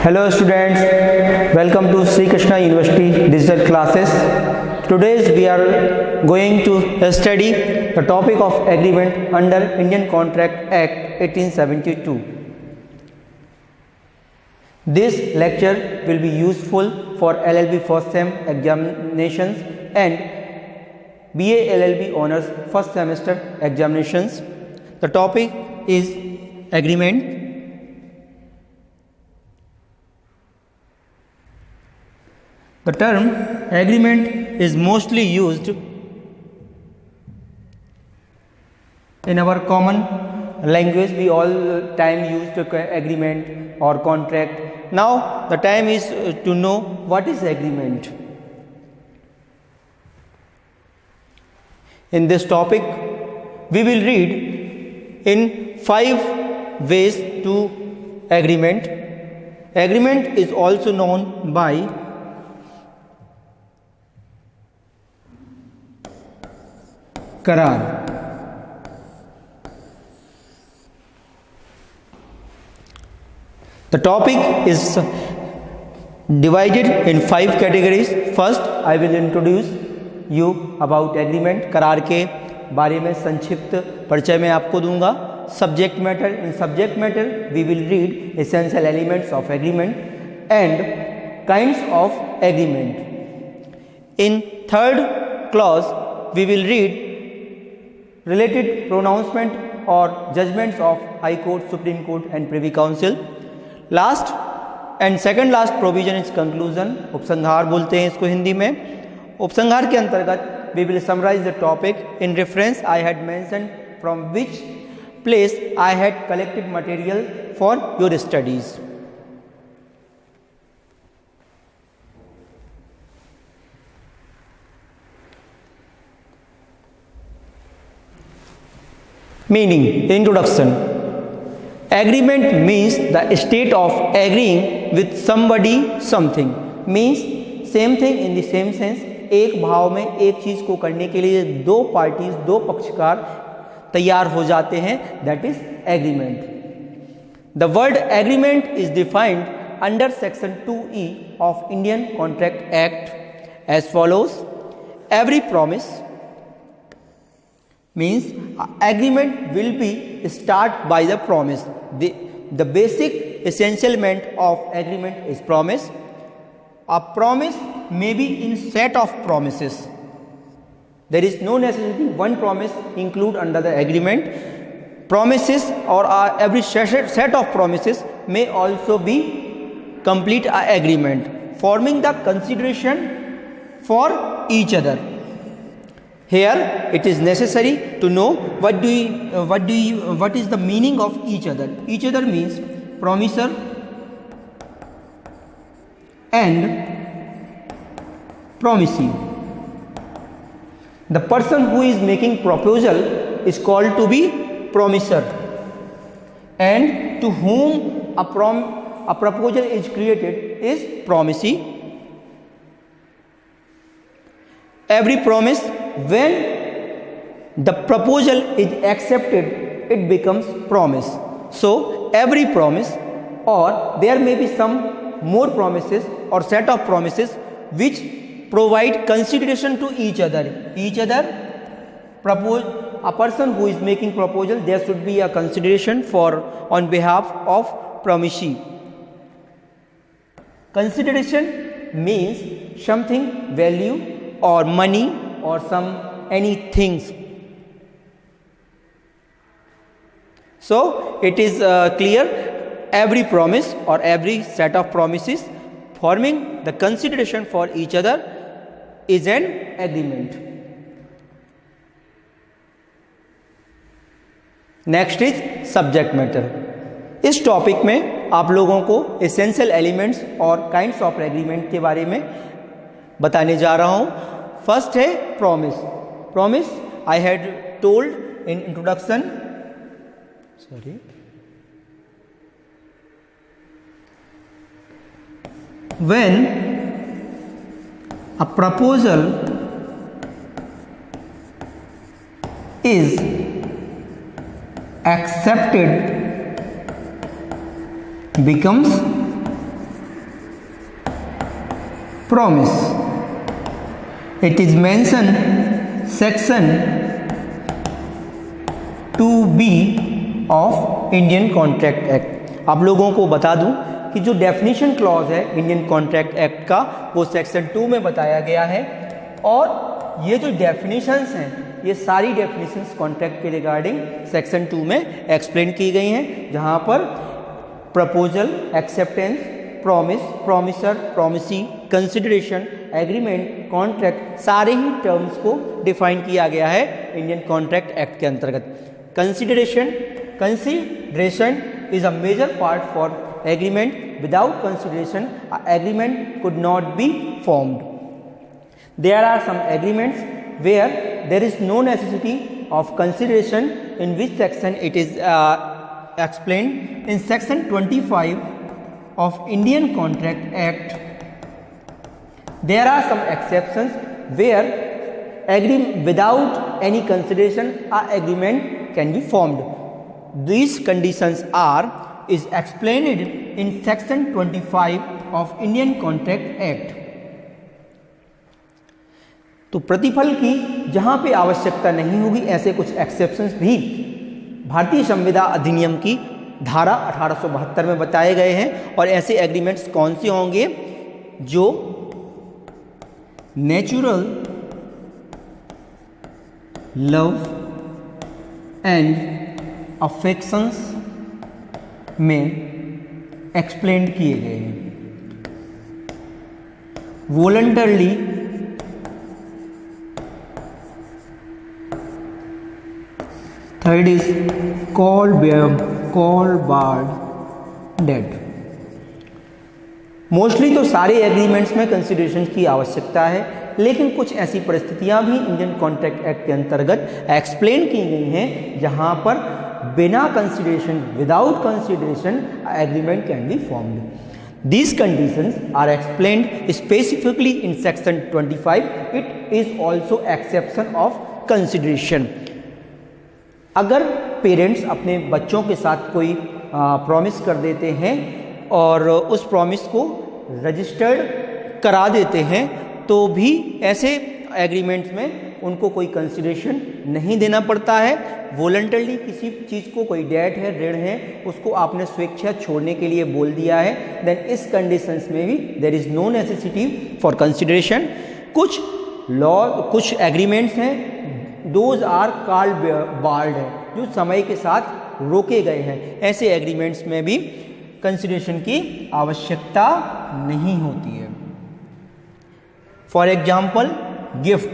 Hello students, welcome to Sri Krishna University digital classes. Today we are going to study the topic of agreement under Indian Contract Act 1872. This lecture will be useful for LLB first sem examinations and BA LLB honors first semester examinations. The topic is agreement. The term agreement is mostly used in our common language. We all time use agreement or contract. Now the time is to know what is agreement. In this topic we will read in 5 ways to agreement. Agreement is also known by Karar. The topic is divided in 5 categories. First, I will introduce you about agreement. करार के बारे में संक्षिप्त परिचय मैं आपको दूंगा. Subject matter. In subject matter, we will read essential elements of agreement and kinds of agreement. In third clause, we will read related pronouncement or judgments of High Court, Supreme Court and Privy Council. Last and second last provision is conclusion. उपसंहार बोलते हैं इसको हिंदी में. उपसंहार के अंतर्गत we will summarize the topic in reference I had mentioned from which place I had collected material for your studies. Meaning, introduction. Agreement means the state of agreeing with somebody something. Means same thing in the same sense. एक भाव में एक चीज को करने के लिए दो पार्टीज, दो पक्षकार तैयार हो जाते हैं. That is agreement. The word agreement is defined under section 2E of Indian Contract Act as follows. Every promise means agreement will be start by the promise. The basic essential element of agreement is promise. A promise may be in set of promises. There is no necessity one promise include under the agreement. Promises or every set of promises may also be complete agreement, forming the consideration for each other. Here it is necessary to know what is the meaning of each other. Each other means promisor and promisee. The person who is making proposal is called to be promisor, and to whom a proposal is created is promisee. Every promise, when the proposal is accepted, it becomes promise. So every promise, or there may be some more promises or set of promises which provide consideration to each other. A person who is making proposal, there should be a consideration for on behalf of promisee. Consideration means something value or money or any things. So it is clear, every promise or every set of promises forming the consideration for each other is an agreement. Next is subject matter. इस topic में आप लोगों को essential elements और kinds of agreement के बारे में बताने जा रहा हूं. फर्स्ट है promise. Promise I had told in introduction. When a proposal is accepted becomes promise. It is mentioned section 2B of Indian Contract Act. आप लोगों को बता दूं कि जो डेफिनेशन क्लॉज है इंडियन कॉन्ट्रैक्ट एक्ट का वो सेक्शन 2 में बताया गया है, और ये जो डेफिनेशंस हैं ये सारी डेफिनेशंस कॉन्ट्रैक्ट के रिगार्डिंग सेक्शन 2 में एक्सप्लेन की गई हैं, जहां पर proposal, acceptance, promise, promisor, promisee, consideration, agreement, contract सारे ही टर्म्स को डिफाइन किया गया है इंडियन कॉन्ट्रैक्ट एक्ट के अंतर्गत। Consideration is a major part for agreement. Without consideration, an agreement could not be formed. There are some agreements where there is no necessity of consideration, in which section it is explained in section 25 of Indian Contract Act. There are some exceptions where without any consideration an agreement can be formed. These conditions is explained in section 25 of Indian Contract Act. तो प्रतिफल की जहां पे आवश्यकता नहीं होगी ऐसे कुछ एक्सेप्शंस भी भारतीय संविदा अधिनियम की धारा 1872 में बताए गए हैं। और ऐसे एग्रीमेंट्स कौन से होंगे? जो नेचुरल लव एंड अफेक्शंस में एक्सप्लेन किए गए हैं। Voluntarily third is call barred debt. Mostly तो सारे एग्रीमेंट्स में कंसिडरेशन की आवश्यकता है, लेकिन कुछ ऐसी परिस्थितियां भी इंडियन कॉन्ट्रैक्ट एक्ट के अंतर्गत एक्सप्लेन की गई हैं जहां पर बिना consideration, without consideration agreement can be formed. These conditions are explained specifically in section 25. It is also exception of consideration. अगर पेरेंट्स अपने बच्चों के साथ कोई प्रॉमिस कर देते हैं और उस प्रॉमिस को रजिस्टर्ड करा देते हैं तो भी ऐसे एग्रीमेंट्स में उनको कोई कंसिडरेशन नहीं देना पड़ता है। वॉलंटरली किसी चीज़ को, कोई डेट है, ऋण है, उसको आपने स्वेच्छा छोड़ने के लिए बोल दिया है, देन इस कंडीशंस में भी there is no necessity for consideration. कुछ एग्रीमेंट्स हैं दोज आर कॉल्ड बार्ड है, जो समय के साथ रोके गए हैं। ऐसे एग्रीमेंट्स में भी कंसिडरेशन की आवश्यकता नहीं होती है। फॉर एग्जाम्पल गिफ्ट,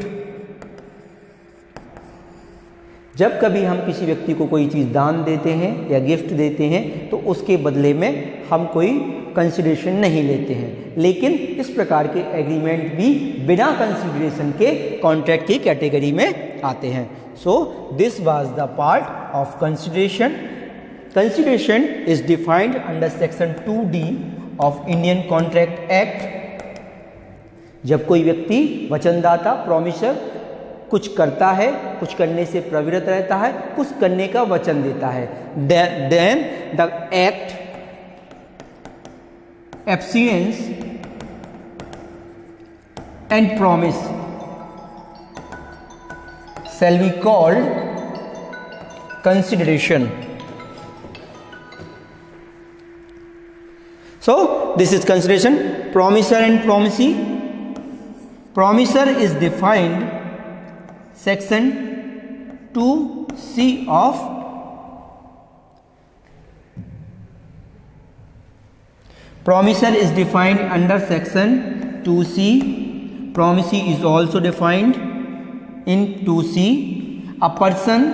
जब कभी हम किसी व्यक्ति को कोई चीज़ दान देते हैं या गिफ्ट देते हैं तो उसके बदले में हम कोई कंसिडरेशन नहीं लेते हैं, लेकिन इस प्रकार के एग्रीमेंट भी बिना कंसिडरेशन के कॉन्ट्रैक्ट की कैटेगरी में आते हैं। So this was the part of consideration. Consideration is defined under section 2D of Indian contract act. जब कोई व्यक्ति वचनदाता, प्रॉमिसर कुछ करता है, कुछ करने से प्रवृत्त रहता है, कुछ करने का वचन देता है, then the act abstinence and promise shall be called consideration. So this is consideration. Promisor and promisee. Promisor is defined section 2C of Promisor is defined under section 2C. Promisee is also defined in 2C. A person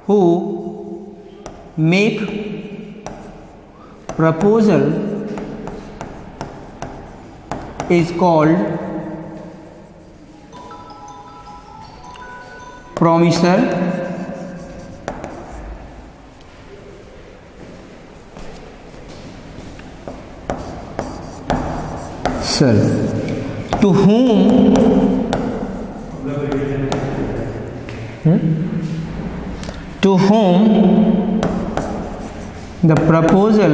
who make proposal is called promisor. Sir, to whom the proposal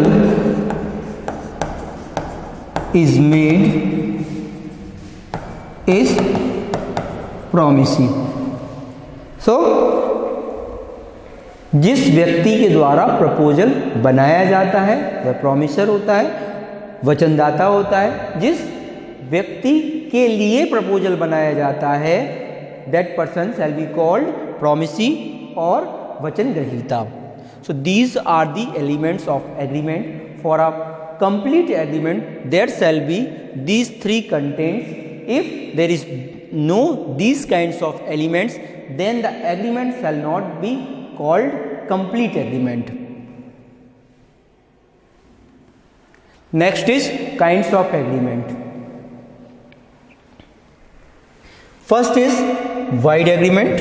is made is promissory. So जिस व्यक्ति के द्वारा proposal बनाया जाता है वह promisor होता है, वचनदाता होता है. जिस व्यक्ति के लिए प्रपोजल बनाया जाता है that person shall be called promisee और वचन ग्रहीता. So these are the elements of agreement. For a complete agreement there shall be these three contents. If there is no these kinds of elements, then the agreement shall not be called complete agreement. Next is kinds of agreement. First is void agreement.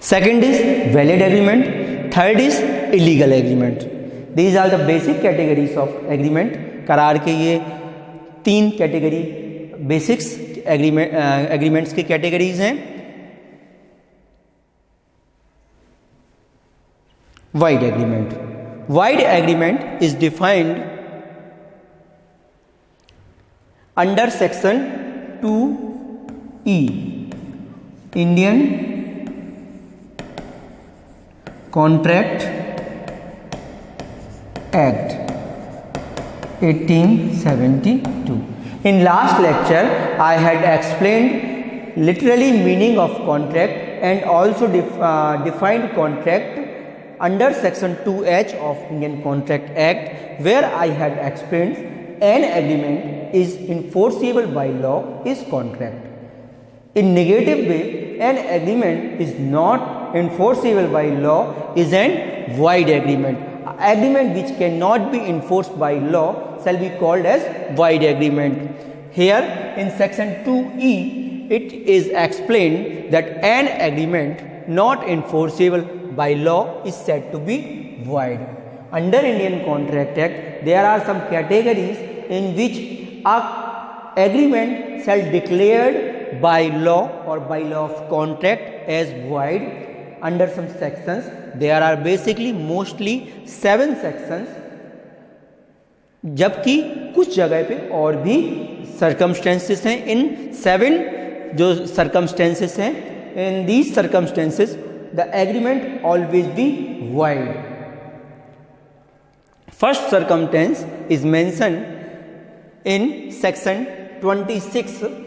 Second is valid agreement. Third is illegal agreement. These are the basic categories of agreement. करार के ये 3 category basics agreements की categories हैं. Void agreement. Void agreement is defined under section 2E Indian Contract Act 1872. In last lecture I had explained literally meaning of contract and also defined contract under section 2H of Indian Contract Act, where I had explained an agreement is enforceable by law is contract. In negative way, an agreement is not enforceable by law is an void agreement. Agreement which cannot be enforced by law shall be called as void agreement. Here in section 2E it is explained that an agreement not enforceable by law is said to be void. Under Indian Contract Act there are some categories in which a agreement shall declared by law or by law of contract as void. Under some sections there are basically mostly 7 sections, जबकि कुछ जगह पे और भी circumstances हैं. इन 7 जो circumstances हैं, in these circumstances the agreement always be void. First circumstance is mentioned in section 26.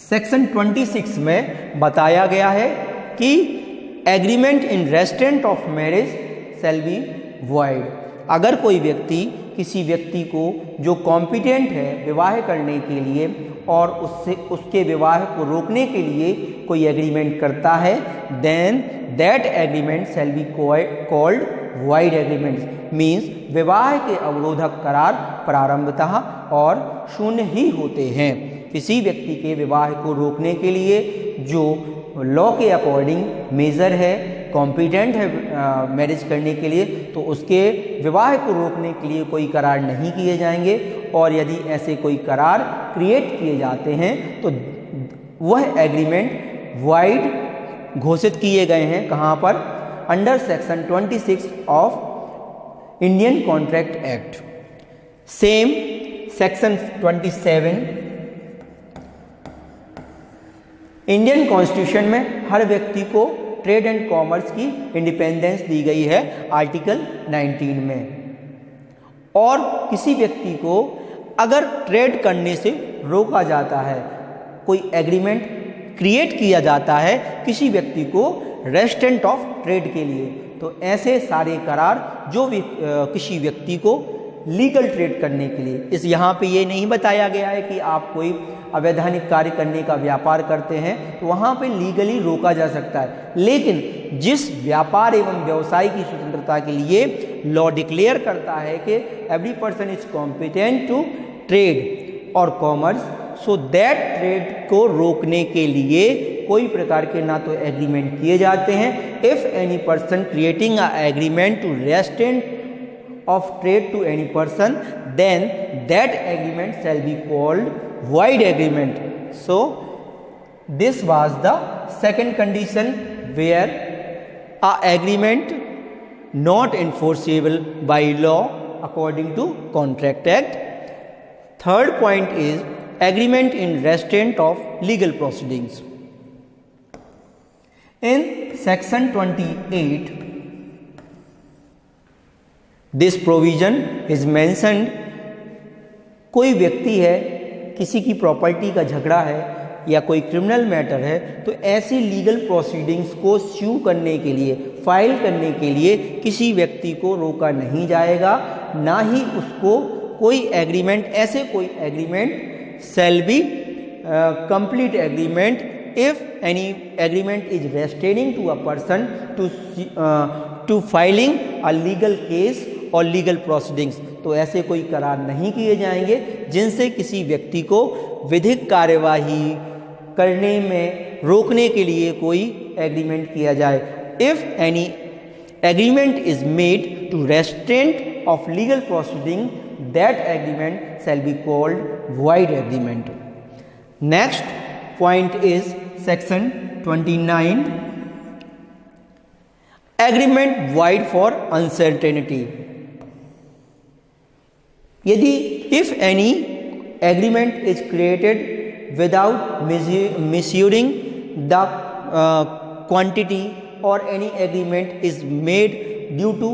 Section 26 में बताया गया है कि agreement in restaurant of marriage shall be void. अगर कोई व्यक्ति किसी व्यक्ति को जो कॉम्पिटेंट है विवाह करने के लिए और उसके विवाह को रोकने के लिए कोई एग्रीमेंट करता है, then that agreement shall be called void agreement. Means विवाह के अवरोधक करार प्रारंभतः और शून्य ही होते हैं. किसी व्यक्ति के विवाह को रोकने के लिए जो लॉ के अकॉर्डिंग मेजर है, कॉम्पिटेंट है मैरिज करने के लिए, तो उसके विवाह को रोकने के लिए कोई करार नहीं किए जाएंगे. और यदि ऐसे कोई करार क्रिएट किए जाते हैं तो वह एग्रीमेंट वॉइड घोषित किए गए हैं. कहाँ पर? Under section 26 of Indian contract act. Same section 27 Indian constitution में हर व्यक्ति को ट्रेड एंड कॉमर्स की इंडिपेंडेंस दी गई है आर्टिकल 19 में. और किसी व्यक्ति को अगर ट्रेड करने से रोका जाता है, कोई एग्रीमेंट क्रिएट किया जाता है किसी व्यक्ति को रेस्ट्रेंट ऑफ ट्रेड के लिए, तो ऐसे सारे करार जो भी किसी व्यक्ति को लीगल ट्रेड करने के लिए, इस यहाँ पे ये नहीं बताया गया है कि आप कोई अवैधानिक कार्य करने का व्यापार करते हैं तो वहाँ पे लीगली रोका जा सकता है. लेकिन जिस व्यापार एवं व्यवसाय की स्वतंत्रता के लिए लॉ डिक्लेयर करता है कि every person is competent to trade और कॉमर्स, सो दैट ट्रेड को रोकने के लिए कोई प्रकार के ना तो एग्रीमेंट किए जाते हैं. If any person creating a agreement to restraint of trade to any person, then that agreement shall be called void agreement. So this was the second condition where a agreement not enforceable by law according to Contract Act. Third point is agreement in restraint of legal proceedings. In section 28, this provision is mentioned, कोई व्यक्ति है, किसी की property का झगड़ा है या कोई क्रिमिनल मैटर है, तो ऐसी लीगल प्रोसीडिंग्स को स्यू करने के लिए, फाइल करने के लिए किसी व्यक्ति को रोका नहीं जाएगा, ना ही उसको कोई एग्रीमेंट, ऐसे कोई agreement shall B complete agreement if any agreement is restraining to a person to filing a legal case or legal proceedings, तो ऐसे कोई करार नहीं किए जाएंगे जिनसे किसी व्यक्ति को विधिक कार्यवाही करने में रोकने के लिए कोई एग्रीमेंट किया जाए. If any agreement is made to restraint of legal proceeding, that agreement shall be called void agreement. Next point is section 29, agreement void for uncertainty. यदि if any agreement is created without measuring the quantity, or any agreement is made due to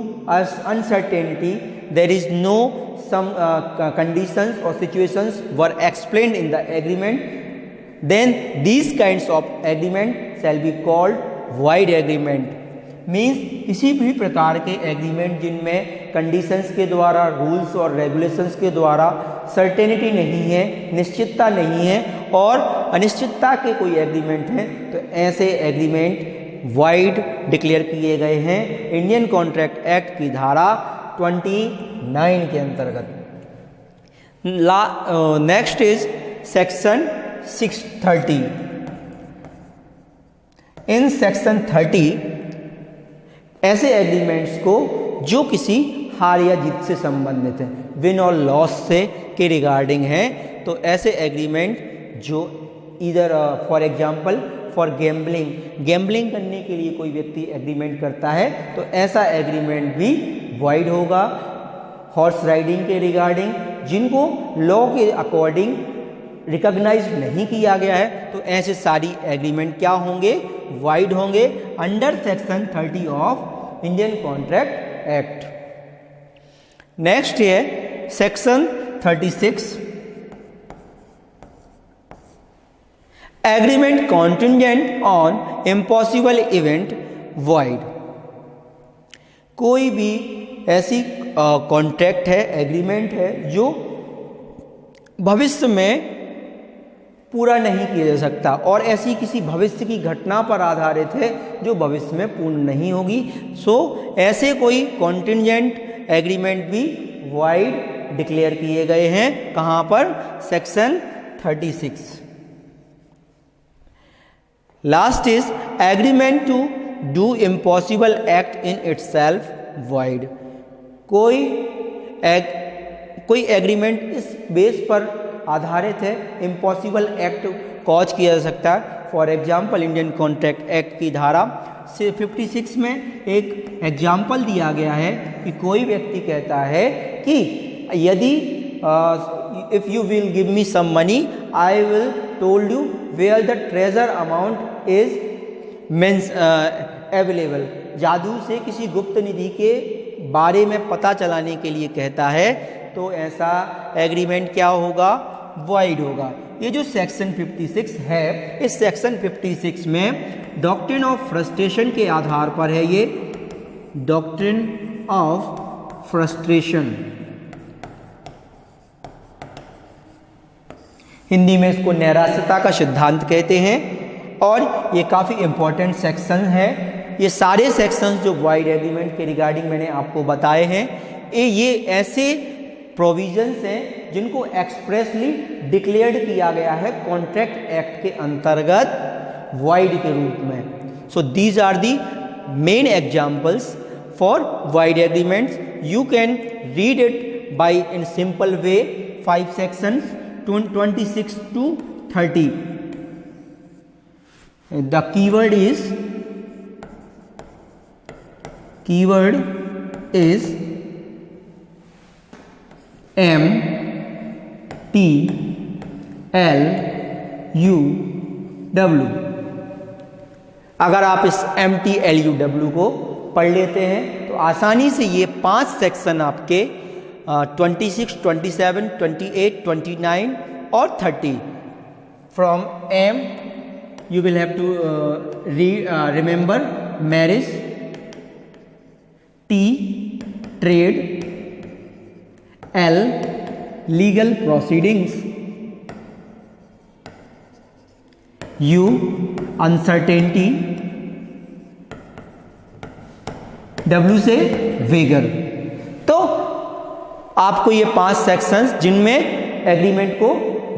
uncertainty, there is no some conditions or situations were explained in the agreement, then these kinds of agreement shall be called void agreement. Means किसी भी प्रकार के agreement जिनमें conditions के द्वारा, rules और regulations के द्वारा सर्टेनिटी नहीं है, निश्चितता नहीं है और अनिश्चितता के कोई एग्रीमेंट हैं, तो ऐसे एग्रीमेंट वाइड डिक्लेयर किए गए हैं इंडियन कॉन्ट्रैक्ट एक्ट की धारा 29 के अंतर्गत. Next is section 630. In section 30 ऐसे एग्रीमेंट्स को जो किसी हार या जीत से संबंधित हैं, विन और लॉस से के रिगार्डिंग हैं, तो ऐसे एग्रीमेंट जो इधर फॉर एग्जांपल फॉर गैम्बलिंग करने के लिए कोई व्यक्ति एग्रीमेंट करता है, तो ऐसा एग्रीमेंट भी वॉइड होगा. हॉर्स राइडिंग के रिगार्डिंग जिनको लॉ के अकॉर्डिंग रिकॉग्नाइज नहीं किया गया है, तो ऐसे सारी एग्रीमेंट क्या होंगे, वाइड होंगे under section 30 of Indian contract act. Next है section 36, agreement contingent on impossible event void. कोई भी ऐसी कॉन्ट्रैक्ट है, एग्रीमेंट है जो भविष्य में पूरा नहीं किया जा सकता और ऐसी किसी भविष्य की घटना पर आधारित है जो भविष्य में पूर्ण नहीं होगी. सो ऐसे कोई कॉन्टिंजेंट एग्रीमेंट भी वाइड डिक्लेयर किए गए हैं. कहाँ पर? Section 36. Last is agreement to do impossible act in itself void. कोई एग्रीमेंट इस बेस पर आधारित है, इम्पॉसिबल एक्ट कॉज किया जा सकता है. For example Indian contract act की धारा 56 में एक एग्जाम्पल दिया गया है कि कोई व्यक्ति कहता है कि यदि if you will give me some money I will told you where the treasure amount is means available. जादू से किसी गुप्त निधि के बारे में पता चलाने के लिए कहता है, तो ऐसा एग्रीमेंट क्या होगा? वॉइड होगा. ये जो सेक्शन 56 है, इस सेक्शन 56 में डॉक्ट्रिन ऑफ फ्रस्ट्रेशन के आधार पर है. ये डॉक्ट्रिन ऑफ फ्रस्ट्रेशन, हिंदी में इसको नैराश्यता का सिद्धांत कहते हैं और ये काफ़ी इंपॉर्टेंट सेक्शन है. ये सारे सेक्शंस जो वाइड एग्रीमेंट के रिगार्डिंग मैंने आपको बताए हैं, ये ऐसे प्रोविजंस हैं जिनको एक्सप्रेसली डिक्लेयर्ड किया गया है कॉन्ट्रैक्ट एक्ट के अंतर्गत वाइड के रूप में. So these are the main examples for void agreements. You can read it by in simple way. 5 sections 26 to 30. The keyword is is MTLUW। अगर आप इस MTLUW को पढ़ लेते हैं तो आसानी से ये 5 सेक्शन आपके 26, 27, 28, 29 और 30 from M you will have to remember marriage, T trade, L legal proceedings, U uncertainty, W से vigor। तो आपको ये 5 सेक्शंस जिनमें एग्रीमेंट को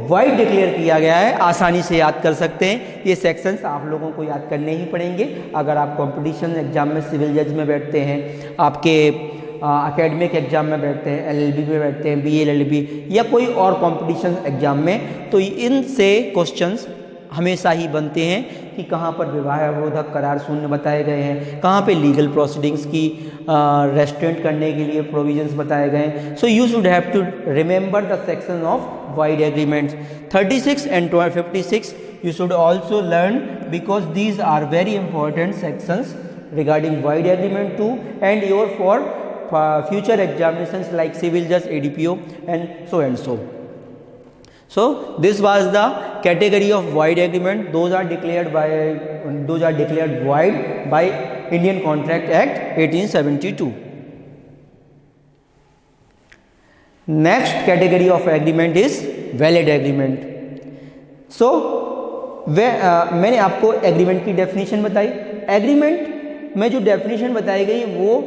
वाइड डिक्लेयर किया गया है आसानी से याद कर सकते हैं। ये सेक्शंस आप लोगों को याद करने ही पड़ेंगे अगर आप कंपटीशन एग्जाम में सिविल जज में बैठते हैं, आपके एकेडमिक एग्जाम में बैठते हैं, LLB में बैठते हैं, BA LLB या कोई और कंपटीशन एग्जाम में, तो इनसे क्वेश्चंस हमेशा ही बनते हैं कि कहाँ पर विवाह विरोधक करार शून्य बताए गए हैं, कहाँ पे लीगल प्रोसीडिंग्स की रेस्ट्रेंट करने के लिए प्रोविजंस बताए गए हैं। So you should have to remember the section of void agreements 36 and 56 you should also learn because these are very important sections regarding wide agreement too and your for future examinations like civil judge, ADPO and so. So this was the category of wide agreement. Those are declared wide by Indian Contract Act 1872. Next category of agreement is valid agreement. So मैंने आपको agreement की definition बताई। Agreement में जो definition बताई गई वो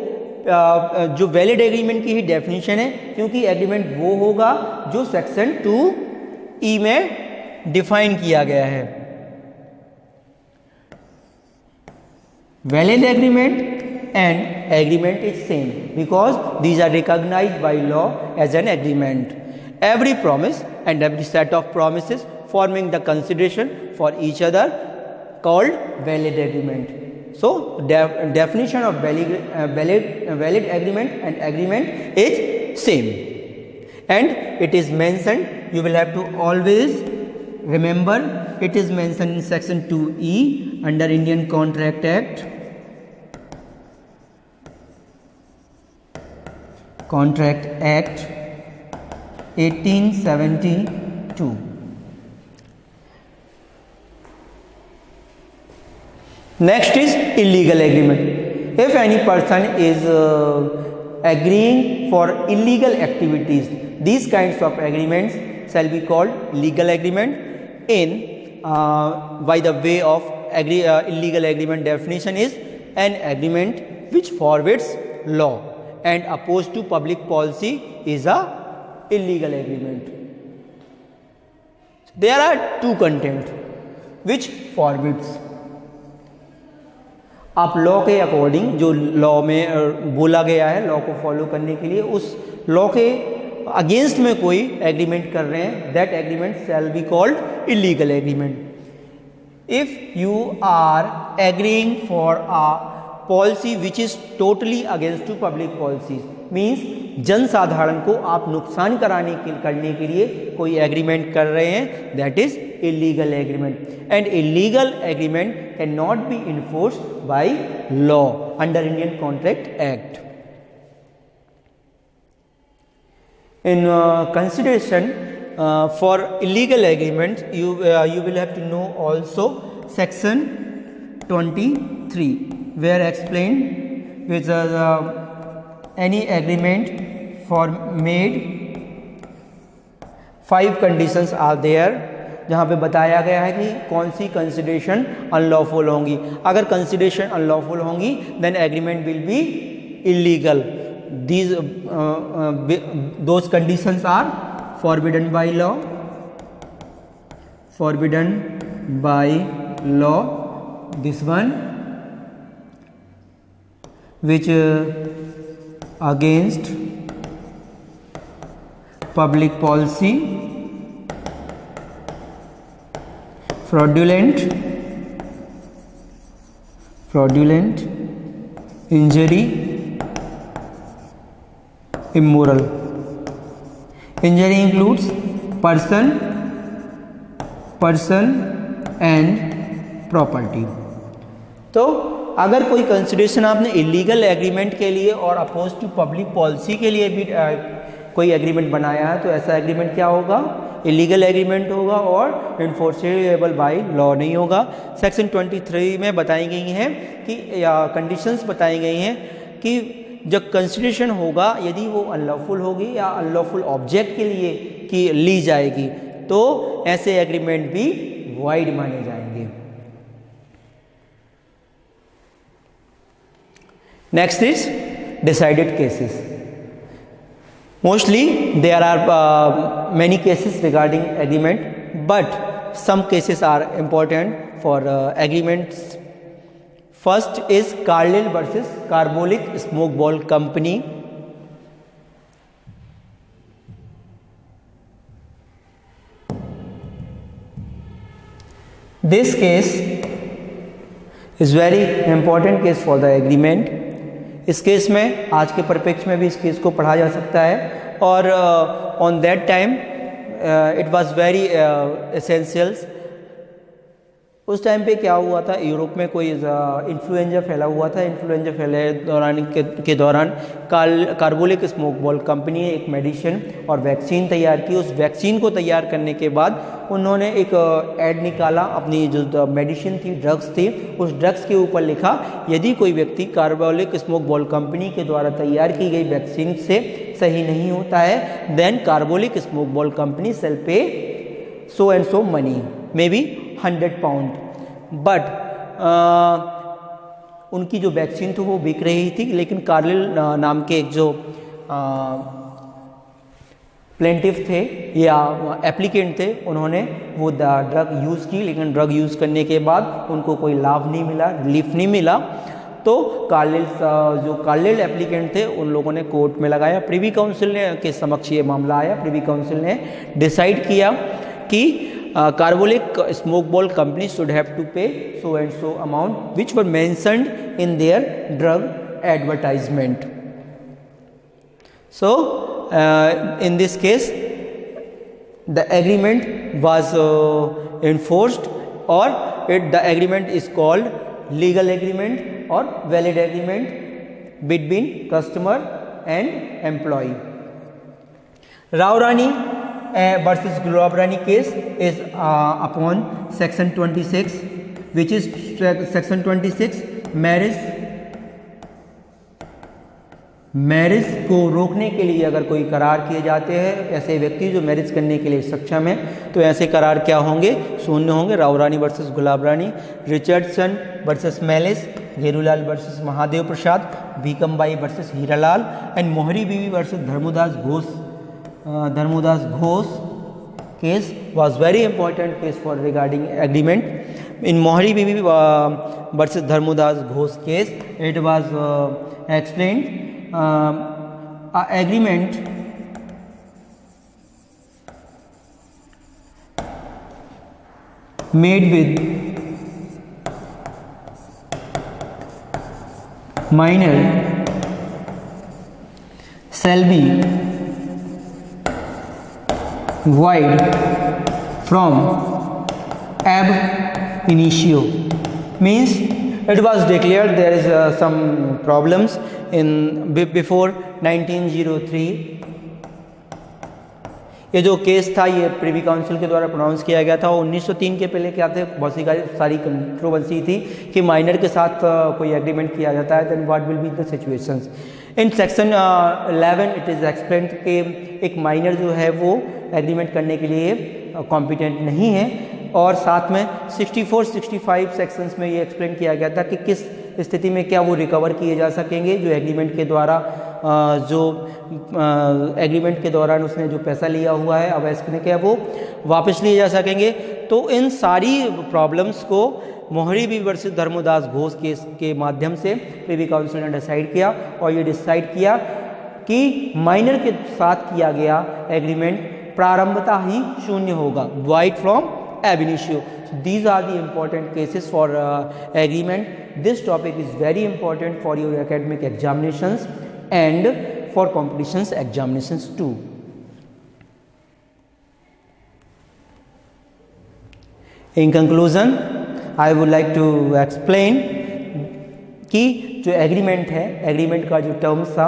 जो वैलिड एग्रीमेंट की ही डेफिनेशन है, क्योंकि एग्रीमेंट वो होगा जो सेक्शन 2E में डिफाइन किया गया है। Valid agreement and agreement is same because these are recognized by law as an agreement. Every promise and every set of promises forming the consideration for each other called valid agreement. So definition of valid agreement and agreement is same, and it is mentioned, you will have to always remember, it is mentioned in section 2E under Indian Contract Act 1872. Next is illegal agreement. If any person is agreeing for illegal activities, these kinds of agreements shall be called legal agreement. By the way of illegal agreement definition is an agreement which forbids law and opposed to public policy is a illegal agreement. There are two content which forbids. आप law के according जो law में बोला गया है, law को follow करने के लिए, उस लॉ के अगेंस्ट में कोई एग्रीमेंट कर रहे हैं, that agreement shall be called illegal agreement. If you are agreeing for a policy which is totally against to public policies, means जनसाधारण को आप नुकसान करने के लिए कोई एग्रीमेंट कर रहे हैं, that is illegal agreement. And illegal agreement can not be enforced by law under Indian contract act. In consideration for illegal agreements, you will have to know also section 23, where explained which any agreement for made 5 conditions are there, जहाँ पे बताया गया है कि कौन सी consideration unlawful होंगी. अगर consideration unlawful होंगी then agreement will be illegal. Those conditions are forbidden by law, this one which against public policy, fraudulent injury, immoral. Injury includes person and property. तो अगर कोई कंसिडरेशन आपने इलीगल एग्रीमेंट के लिए और अपोज टू पब्लिक पॉलिसी के लिए भी कोई एग्रीमेंट बनाया है तो ऐसा एग्रीमेंट क्या होगा, इलीगल एग्रीमेंट होगा और इन्फोर्सेबल बाय लॉ नहीं होगा। सेक्शन 23 में बताई गई हैं कि या कंडीशंस बताई गई हैं कि जब कंसिडरेशन होगा यदि वो अनलॉफुल होगी या अनलॉफुल ऑब्जेक्ट के लिए की ली जाएगी तो ऐसे एग्रीमेंट भी वॉइड माने जाएंगे। Next is decided cases. Mostly there are many cases regarding agreement, but some cases are important for agreements. First is Carlyle versus Carbolic Smoke Ball Company. This case is very important case for the agreement. इस case में आज के परिप्रेक्ष्य में भी इस case को पढ़ा जा सकता है और on that time it was very essentials. उस टाइम पे क्या हुआ था, यूरोप में कोई इन्फ्लुएंजा फैला हुआ था। इन्फ्लुएंजा फैले के दौरान कार्बोलिक स्मोक बॉल कंपनी ने एक मेडिसिन और वैक्सीन तैयार की। उस वैक्सीन को तैयार करने के बाद उन्होंने एक ऐड निकाला, अपनी जो मेडिसिन थी, ड्रग्स थी, उस ड्रग्स के ऊपर लिखा यदि कोई व्यक्ति कार्बोलिक स्मोक बॉल कंपनी के द्वारा तैयार की गई वैक्सीन से सही नहीं होता है then carbolic smoke ball company shall pay so and so money, may be 100 pound. But उनकी जो वैक्सीन थी वो बिक रही थी, लेकिन कार्लिल नाम के एक जो प्लेंटिफ थे या एप्लीकेंट थे, उन्होंने वो ड्रग यूज़ की, लेकिन ड्रग यूज़ करने के बाद उनको कोई लाभ नहीं मिला, रिलीफ नहीं मिला। तो कार्लिल एप्लीकेंट थे उन लोगों ने कोर्ट में लगाया। प्रिवी काउंसिल ने के समक्ष ये मामला आया। प्रिवी काउंसिल ने डिसाइड किया कि carbolic smoke ball company should have to pay so and so amount which were mentioned in their drug advertisement. So in this case the agreement was enforced or the agreement is called legal agreement or valid agreement between customer and employee. Rao Rani versus Gulab Rani case is upon section 26, which is section 26 marriage को रोकने के लिए अगर कोई करार किए जाते हैं, ऐसे व्यक्ति जो मैरिज करने के लिए सक्षम है, तो ऐसे करार क्या होंगे, शून्य होंगे। Rao Rani versus Gulab Rani, Richardson versus Mellis, Gherulal versus Mahadev Prasad, Bhikambai versus Hiralal and Mohori Bibi versus Dharmodas Ghose case was very important case for regarding agreement. In Mohari Bibi versus Dharmodas Ghosh case, it was explained agreement made with minor shall be void from ab initio. Means it was declared there is some problems in before 1903. ये जो case था ये privy council के द्वारा pronounce किया गया था। 1903 के पहले क्या थे, बहुत सारी कंट्रोवर्सी थी कि माइनर के साथ कोई एग्रीमेंट किया जाता है, then what will be the situations. In section 11 it is explained कि एक माइनर जो है वो एग्रीमेंट करने के लिए कॉम्पिटेंट नहीं है, और साथ में 64-65 सेक्शंस में ये एक्सप्लेन किया गया था कि किस स्थिति में क्या वो रिकवर किए जा सकेंगे, जो एग्रीमेंट के द्वारा एग्रीमेंट के दौरान उसने जो पैसा लिया हुआ है अवैध ने क्या वो वापस लिए जा सकेंगे। तो इन सारी प्रॉब्लम्स को मोहरी बीवी वर्सेस धर्मोदास घोष केस के माध्यम से प्रिवी काउंसिल ने डिसाइड किया, और ये डिसाइड किया कि माइनर के साथ किया गया एग्रीमेंट प्रारंभता ही शून्य होगा, void from ab initio. So these are the important cases for agreement. This topic is very important for your academic examinations and for competitions examinations too. In conclusion, I would like to explain कि जो agreement है, agreement का जो terms था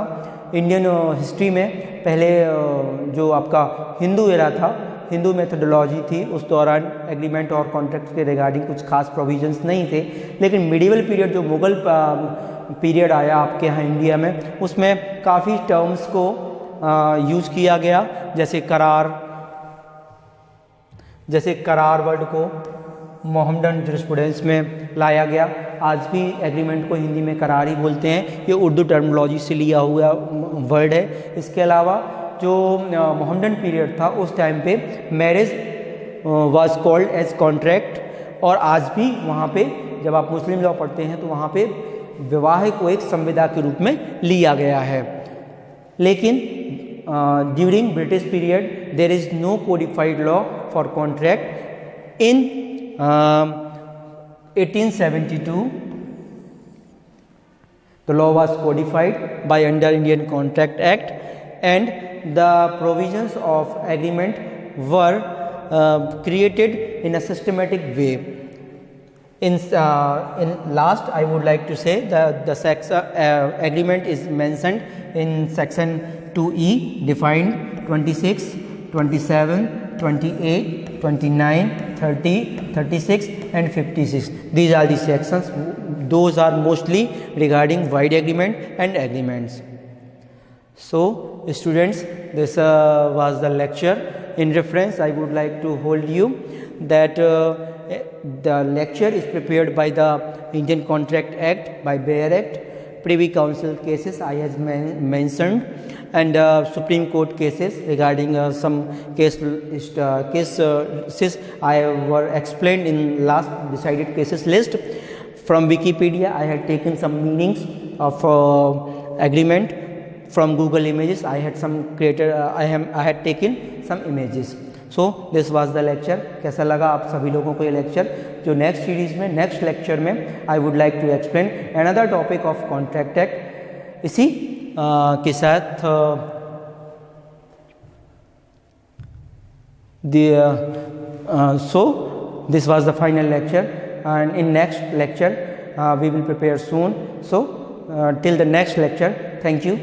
Indian history में पहले जो आपका हिंदू एरा था, हिंदू मेथोडोलॉजी थी, उस दौरान एग्रीमेंट और कॉन्ट्रैक्ट के रिगार्डिंग कुछ खास प्रोविजंस नहीं थे। लेकिन मिडिवल पीरियड जो मुगल पीरियड आया आपके यहाँ इंडिया में, उसमें काफ़ी टर्म्स को यूज़ किया गया, जैसे करार वर्ड को मोहम्मडन जुरिस्प्रूडेंस में लाया गया। आज भी एग्रीमेंट को हिंदी में करार ही बोलते हैं, ये उर्दू टर्मिनोलॉजी से लिया हुआ वर्ड है। इसके अलावा जो मोहम्मडन पीरियड था उस टाइम पे marriage was called as contract, और आज भी वहाँ पे जब आप मुस्लिम लॉ पढ़ते हैं तो वहाँ पे विवाह को एक संविदा के रूप में लिया गया है। लेकिन during British period there is no codified law for contract. In 1872 the law was codified by under Indian Contract Act, and the provisions of agreement were created in a systematic way. In last, I would like to say that the agreement is mentioned in section 2E, defined 26, 27, 28, 29, 30, 36 and 56. These are the sections. Those are mostly regarding void agreement and agreements. So students, this was the lecture. In reference, I would like to hold you that the lecture is prepared by the Indian Contract Act, by Bayer Act, Privy Council cases I has mentioned, and Supreme Court cases regarding some cases I were explained in last decided cases list. From Wikipedia, I had taken some meanings of agreement. From Google Images, I had taken some images. So this was the lecture. कैसा लगा आप सभी लोगों को ये lecture? जो next series में, next lecture में I would like to explain another topic of contract act. इसी के साथ so this was the final lecture, and in next lecture we will prepare soon. So till the next lecture, thank you.